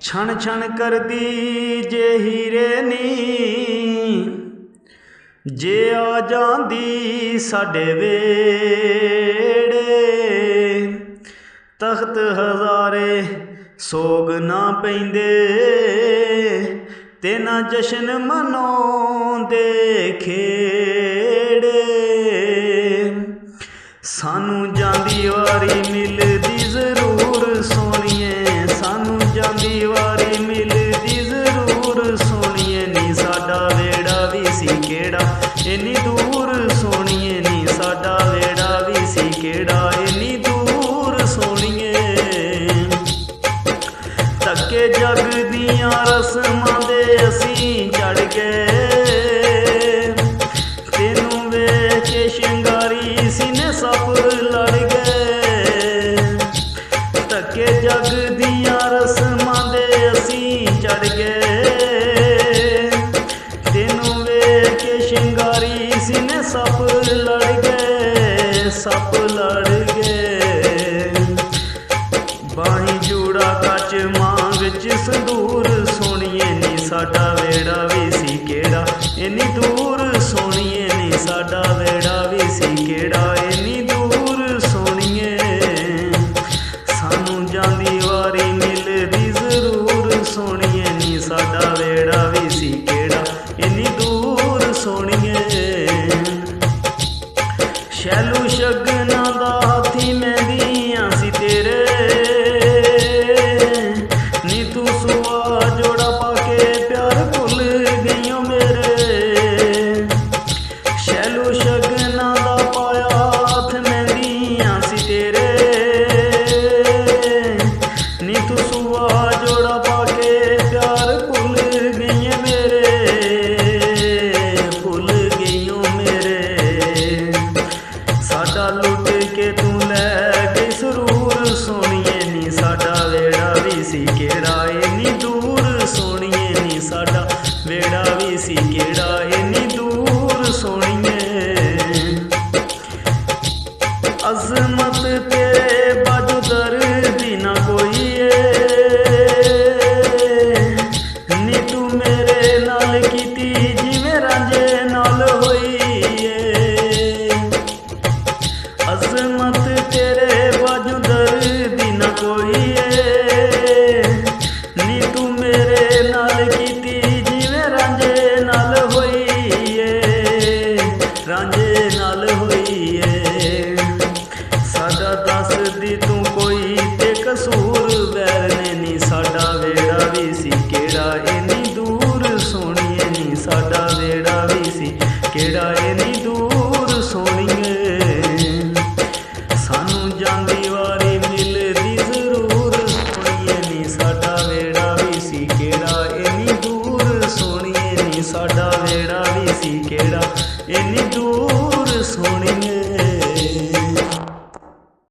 छण छण करदी जे हीरे नी, जे आ जांदी साडे वेड़े। तख्त हज़ारे सोग ना पैंदे, ते ना जशन मनाउंदे खेड़े। सानू जांदी वारी मिलदी जरूर सोहणिए, सानू जांदी वारी मिलदी जरूर सोहणिए नी। साडा वेड़ा भी सी केड़ा इन्नी दूर सोहणिए नी, साडा वेड़ा भी सी केड़ा इन्नी दूर सोहणिए। धक्के जग दियां रस्मां दे असीं चढ़ गए, तेनू वेख के शिंगारी सीने सप लड़ गए। धक्के जग दियां रस्मां दे असीं चढ़ गए, तेनू वेख के शिंगारी सीने सप लड़ गए, सप लड़ गए। बाहीं जूड़ा कच मांग च संदूर सोहणिए नी, साडा वेड़ा भी सी केड़ा इन्नी दूर सोहणिए नी, साडा वेड़ा भी सी केड़ा इन्नी दूर सोहणिए। सानू जांदी वारी मिलदी जरूर सोहणिए नी, साडा वेड़ा भी सी केड़ा इन्नी दूर सोहणिए। शैलू शगना दा हाथी मेहंदियां सी तेरे, नी तू सुआ जोड़ा पाके प्यार भुल गईओ मेरे। शैलू शगना दा पाया हाथ मेहंदियां सी तेरे, नी तू सुआ जोड़ा पाके प्यार भुल गईए मेरे, भुल गईओ मेरे। साडा लुट के तू लै गई सरूर सोहणिए नी, साडा वेड़ा भी सी केड़ा इन्नी दूर सोहणिए नी, साडा वेड़ा भी सी केड़ा इन्नी दूर सोहणिए। अज़मत तेरे बाजू दर्दी ना कोई है, नी तू मेरे नाल कीती जिवें रांझे नाल होई है। अज़मत तेरे बाजू दर्दी ना कोई है, नी तू मेरे नाल कीती जिवें रांझे नाल होई है, रांझे नाल होई है। साडा दस दी तू कोई ते कसूर वैर ने नी, साडा वेड़ा भी सी केड़ा इन्नी दूर सोहणिए नी, साडा वेड़ा भी सी केड़ा इन्नी दूर सोहणिए। सानू जांदी वारी मिलदी जरूर सोहणिए नी, साडा वेड़ा भी सी केड़ा इन्नी दूर सोहणिए नी, साडा वेड़ा भी सी केड़ा इन्नी दूर सोहणिए।